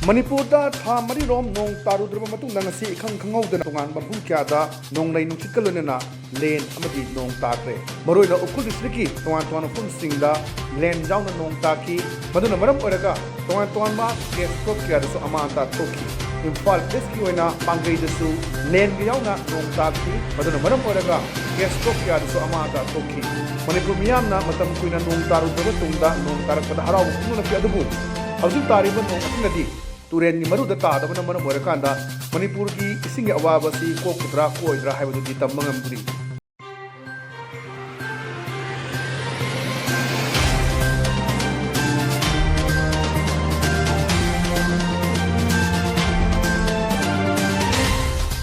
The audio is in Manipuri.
ꯃꯅꯤꯄꯨꯔꯗ ꯊꯥ ꯃꯔꯤꯔꯣꯝ ꯅꯣꯡ ꯇꯥꯔꯨꯗ꯭ꯔꯕ ꯃꯇꯨꯡꯗ ꯉꯁꯤ ꯏꯈꯪ ꯈꯪꯍꯧꯗꯅ ꯇꯣꯉꯥꯟꯕ ꯃꯐꯝ ꯀꯌꯥꯗ ꯅꯣꯡꯂꯩ ꯅꯨꯡꯁꯤꯠꯀ ꯂꯣꯏꯅꯅ ꯂꯦꯟ ꯑꯃꯗꯤ ꯅꯣꯡ ꯇꯥꯈ꯭ꯔꯦ꯫ ꯃꯔꯨꯑꯣꯏꯅ ꯎꯈ꯭ꯔꯨꯜ ꯗꯤꯁꯇ꯭ꯔꯤꯛꯀꯤ ꯇꯣꯉꯥꯟ ꯃꯐꯝꯁꯤꯡꯗ ꯂꯦꯟ ꯌꯥꯎꯅ ꯅꯣꯡ ꯇꯥꯈꯤ꯫ ꯃꯗꯨꯅ ꯃꯔꯝ ꯑꯣꯏꯔꯒ ꯇꯣꯉꯥꯟꯕ ꯀꯦꯁ ꯀ꯭ꯔꯣꯞ ꯀꯌꯥꯗꯁꯨ ꯑꯃꯥꯡ ꯑꯇꯥ ꯊꯣꯛꯈꯤ꯫ ꯏꯝꯐꯥꯜ ꯏꯁꯀꯤ ꯑꯣꯏꯅ ꯄꯥꯡꯒꯩꯗꯁꯨ ꯂꯦꯟꯒ ꯌꯥꯎꯅ ꯅꯣꯡ ꯇꯥꯈꯤ꯫ ꯃꯗꯨꯅ ꯃꯔꯝ ꯑꯣꯏꯔꯒ ꯀꯦꯁ ꯀ꯭ꯔꯣꯞ ꯀꯌꯥꯗꯁꯨ ꯑꯃꯥꯡ ꯑꯇꯥ ꯊꯣꯛꯈꯤ꯫ ꯃꯅꯤꯄꯨꯔ ꯃꯤꯌꯥꯝꯅ ꯃꯇꯝ ꯀꯨꯏꯅ ꯅꯣꯡ ꯇꯥꯔꯨꯗ꯭ꯔꯕ ꯇꯨꯡꯗ ꯅꯣꯡ ꯇꯥꯔꯛꯄꯗ ꯍꯔꯥꯎꯕ ꯐꯣꯡꯗꯣꯛꯅꯈꯤ꯫ ꯑꯗꯨꯕꯨ ꯍꯧꯖꯤꯛ ꯇꯥꯔꯤꯕ ꯅꯣꯡ ꯑꯁꯤꯅꯗꯤ ꯇꯨꯔꯦꯟꯒꯤ ꯃꯔꯨꯗ ꯇꯥꯗꯕꯅ ꯃꯔꯝ ꯑꯣꯏꯔꯀꯥꯟꯗ ꯃꯅꯤꯄꯨꯔꯒꯤ ꯏꯁꯤꯡꯒꯤ ꯑꯋꯥꯕꯁꯤ ꯀꯣꯛꯀꯗ꯭ꯔꯥ ꯀꯣꯛꯑꯣꯏꯗ꯭ꯔꯥ ꯍꯥꯏꯕꯗꯨꯗꯤ ꯇꯝꯕ ꯉꯝꯗ꯭ꯔꯤ꯫